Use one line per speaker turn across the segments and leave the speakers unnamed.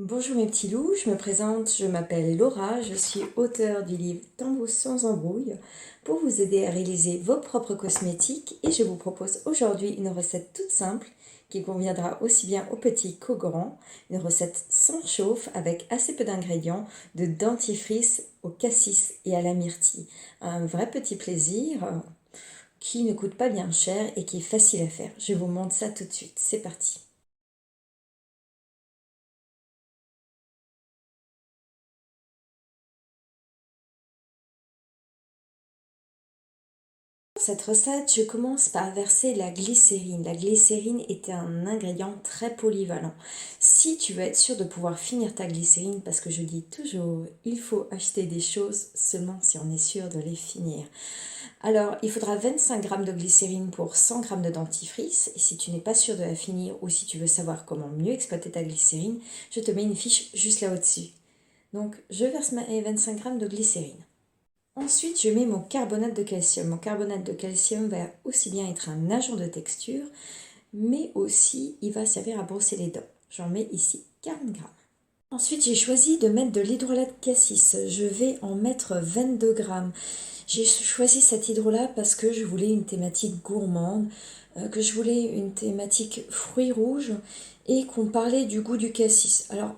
Bonjour mes petits loups, je me présente, je m'appelle Laura, je suis auteure du livre Tambour sans embrouille pour vous aider à réaliser vos propres cosmétiques et je vous propose aujourd'hui une recette toute simple qui conviendra aussi bien aux petits qu'aux grands, une recette sans chauffe avec assez peu d'ingrédients, de dentifrice au cassis et à la myrtille. Un vrai petit plaisir qui ne coûte pas bien cher et qui est facile à faire. Je vous montre ça tout de suite, c'est parti. Pour cette recette, je commence par verser la glycérine. La glycérine est un ingrédient très polyvalent. Si tu veux être sûr de pouvoir finir ta glycérine, parce que je dis toujours, il faut acheter des choses seulement si on est sûr de les finir. Alors, il faudra 25 g de glycérine pour 100 g de dentifrice. Et si tu n'es pas sûr de la finir ou si tu veux savoir comment mieux exploiter ta glycérine, je te mets une fiche juste là au-dessus. Donc, je verse mes 25 g de glycérine. Ensuite, je mets mon carbonate de calcium. Mon carbonate de calcium va aussi bien être un agent de texture, mais aussi il va servir à brosser les dents. J'en mets ici 40 grammes. Ensuite, j'ai choisi de mettre de l'hydrolat de cassis. Je vais en mettre 22 grammes. J'ai choisi cet hydrolat parce que je voulais une thématique gourmande, que je voulais une thématique fruits rouges et qu'on parlait du goût du cassis. Alors,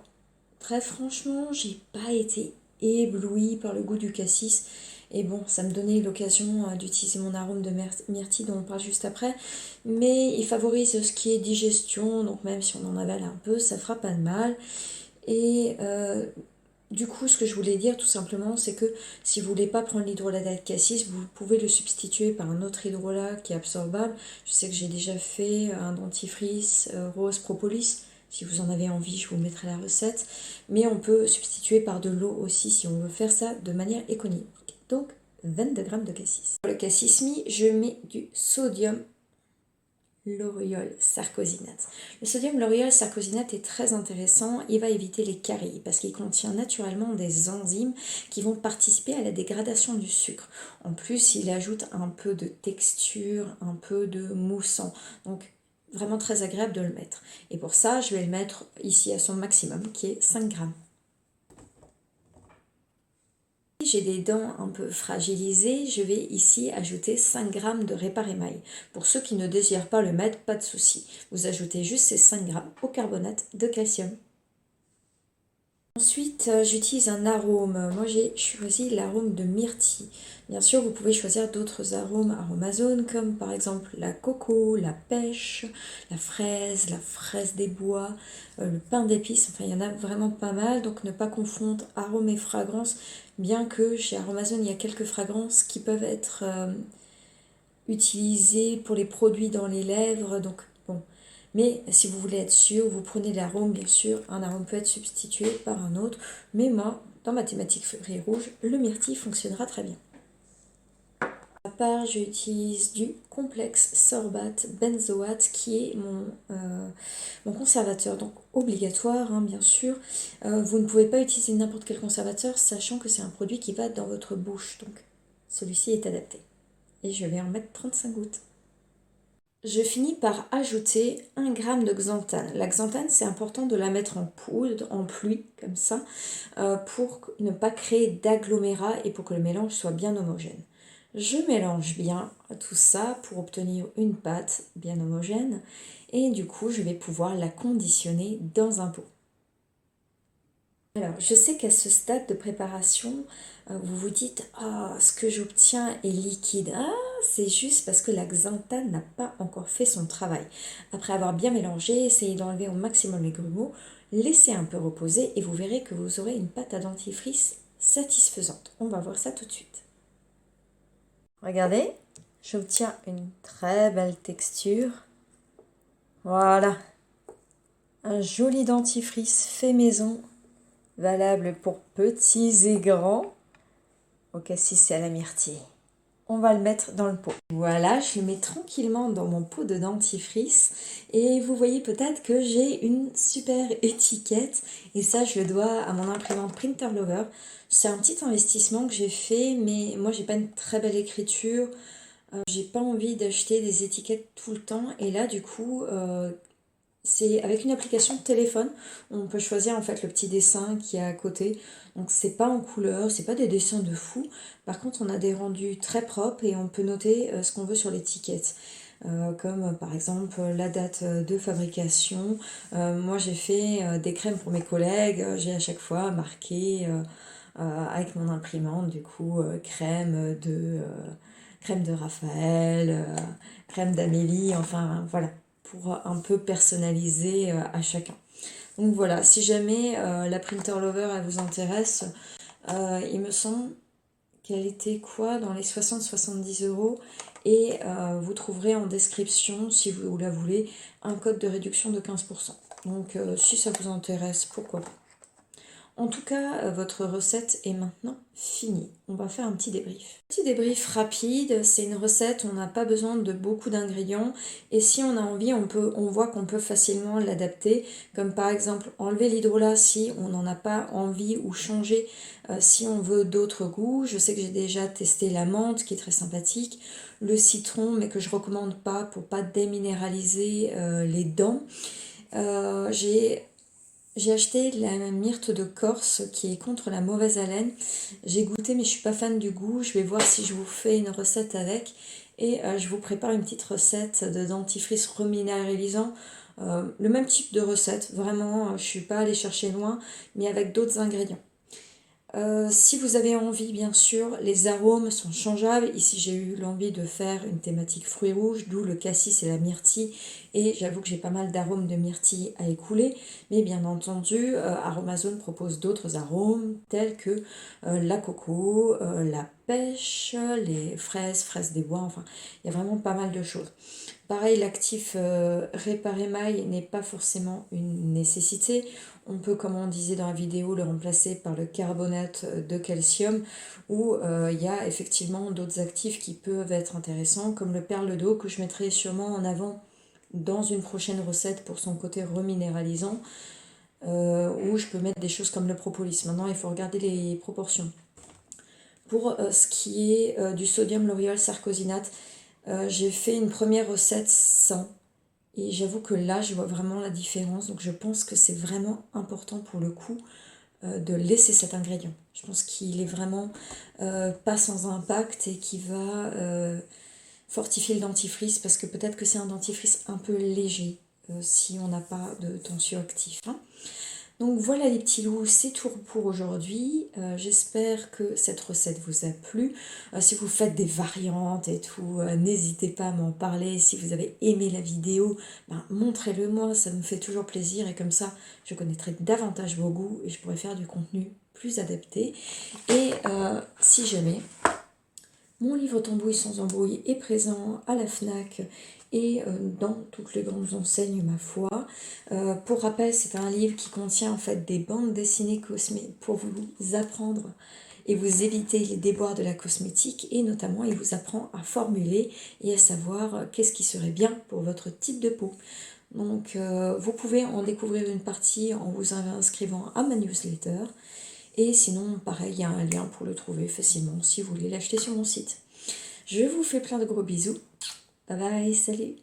très franchement, j'ai pas été éblouie par le goût du cassis. Et bon, ça me donnait l'occasion d'utiliser mon arôme de myrtille dont on parle juste après. Mais il favorise ce qui est digestion, donc même si on en avale un peu, ça fera pas de mal. Et du coup, ce que je voulais dire tout simplement, c'est que si vous voulez pas prendre l'hydrolat de cassis, vous pouvez le substituer par un autre hydrolat qui est absorbable. Je sais que j'ai déjà fait un dentifrice rose propolis. Si vous en avez envie, je vous mettrai la recette. Mais on peut substituer par de l'eau aussi si on veut faire ça de manière économique. Donc, 22 g de cassis. Pour le cassis mis, je mets du sodium lauryl sarcosinate. Le sodium lauryl sarcosinate est très intéressant, il va éviter les caries parce qu'il contient naturellement des enzymes qui vont participer à la dégradation du sucre. En plus, il ajoute un peu de texture, un peu de moussant. Donc vraiment très agréable de le mettre. Et pour ça, je vais le mettre ici à son maximum qui est 5 grammes. Si j'ai des dents un peu fragilisées, je vais ici ajouter 5 g de Réparémail. Pour ceux qui ne désirent pas le mettre, pas de souci. Vous ajoutez juste ces 5 g au carbonate de calcium. Ensuite, j'utilise un arôme. Moi, j'ai choisi l'arôme de myrtille. Bien sûr, vous pouvez choisir d'autres arômes aromazones, comme par exemple la coco, la pêche, la fraise des bois, le pain d'épices. Enfin, il y en a vraiment pas mal. Donc, ne pas confondre arôme et fragrance, bien que chez Aromazone, il y a quelques fragrances qui peuvent être utilisées pour les produits dans les lèvres. Donc, bon. Mais si vous voulez être sûr, vous prenez l'arôme, bien sûr, un arôme peut être substitué par un autre. Mais moi, dans ma thématique fruits rouges, le myrtille fonctionnera très bien. À part, j'utilise du complexe sorbate benzoate qui est mon conservateur, donc obligatoire, hein, bien sûr. Vous ne pouvez pas utiliser n'importe quel conservateur, sachant que c'est un produit qui va dans votre bouche, donc celui-ci est adapté. Et je vais en mettre 35 gouttes. Je finis par ajouter 1 g de xanthane. La xanthane, c'est important de la mettre en poudre, en pluie, comme ça, pour ne pas créer d'agglomérat et pour que le mélange soit bien homogène. Je mélange bien tout ça pour obtenir une pâte bien homogène et du coup, je vais pouvoir la conditionner dans un pot. Alors, je sais qu'à ce stade de préparation, vous vous dites ah, ce que j'obtiens est liquide. Ah, c'est juste parce que la xanthane n'a pas encore fait son travail. Après avoir bien mélangé, essayez d'enlever au maximum les grumeaux, laissez un peu reposer et vous verrez que vous aurez une pâte à dentifrice satisfaisante. On va voir ça tout de suite. Regardez, j'obtiens une très belle texture. Voilà, un joli dentifrice fait maison, valable pour petits et grands. Au cassis et à la myrtille. On va le mettre dans le pot. Voilà, je le mets tranquillement dans mon pot de dentifrice et vous voyez peut-être que j'ai une super étiquette et ça je le dois à mon imprimante Printer Lover. C'est un petit investissement que j'ai fait mais moi j'ai pas une très belle écriture, j'ai pas envie d'acheter des étiquettes tout le temps et là du coup C'est avec une application de téléphone, on peut choisir en fait le petit dessin qui est à côté. Donc c'est pas en couleur, c'est pas des dessins de fou. Par contre, on a des rendus très propres et on peut noter ce qu'on veut sur l'étiquette. Comme par exemple la date de fabrication. Moi j'ai fait des crèmes pour mes collègues, j'ai à chaque fois marqué avec mon imprimante du coup crème de Raphaël, crème d'Amélie, enfin voilà, pour un peu personnaliser à chacun. Donc voilà, si jamais la Printer Lover elle vous intéresse, il me semble qu'elle était quoi dans les 60-70 € et vous trouverez en description, si vous la voulez, un code de réduction de 15%. Donc si ça vous intéresse, pourquoi pas. En tout cas, votre recette est maintenant finie. On va faire un petit débrief. Petit débrief rapide, c'est une recette, on n'a pas besoin de beaucoup d'ingrédients et si on a envie, on voit qu'on peut facilement l'adapter, comme par exemple enlever l'hydrolat si on n'en a pas envie ou changer si on veut d'autres goûts. Je sais que j'ai déjà testé la menthe qui est très sympathique, le citron mais que je recommande pas pour pas déminéraliser les dents. J'ai acheté la myrte de Corse qui est contre la mauvaise haleine. J'ai goûté mais je suis pas fan du goût. Je vais voir si je vous fais une recette avec. Et je vous prépare une petite recette de dentifrice reminéralisant. Le même type de recette. Vraiment, je suis pas allée chercher loin, mais avec d'autres ingrédients. Si vous avez envie, bien sûr, les arômes sont changeables. Ici, j'ai eu l'envie de faire une thématique fruits rouges, d'où le cassis et la myrtille. Et j'avoue que j'ai pas mal d'arômes de myrtille à écouler. Mais bien entendu, Aromazone propose d'autres arômes tels que la coco, la pêche, les fraises des bois. Enfin, il y a vraiment pas mal de choses. Pareil, l'actif Réparémail n'est pas forcément une nécessité. On peut, comme on disait dans la vidéo, le remplacer par le carbonate de calcium ou il y a effectivement d'autres actifs qui peuvent être intéressants comme le perle d'eau que je mettrai sûrement en avant dans une prochaine recette pour son côté reminéralisant ou je peux mettre des choses comme le propolis. Maintenant, il faut regarder les proportions. Pour ce qui est du sodium lauryl sarcosinate, j'ai fait une première recette sans. Et j'avoue que là, je vois vraiment la différence. Donc je pense que c'est vraiment important pour le coup de laisser cet ingrédient. Je pense qu'il est vraiment pas sans impact et qui va fortifier le dentifrice parce que peut-être que c'est un dentifrice un peu léger si on n'a pas de tensioactif. Hein. Donc voilà les petits loups, c'est tout pour aujourd'hui. J'espère que cette recette vous a plu. Si vous faites des variantes et tout, n'hésitez pas à m'en parler. Si vous avez aimé la vidéo, montrez-le moi, ça me fait toujours plaisir. Et comme ça, je connaîtrai davantage vos goûts et je pourrai faire du contenu plus adapté. Et si jamais mon livre Tambouille sans embrouille est présent à la FNAC et dans toutes les grandes enseignes, ma foi. Pour rappel, c'est un livre qui contient en fait des bandes dessinées cosmétiques pour vous apprendre et vous éviter les déboires de la cosmétique et notamment il vous apprend à formuler et à savoir qu'est-ce qui serait bien pour votre type de peau. Donc vous pouvez en découvrir une partie en vous inscrivant à ma newsletter. Et sinon, pareil, il y a un lien pour le trouver facilement si vous voulez l'acheter sur mon site. Je vous fais plein de gros bisous. Bye bye, salut!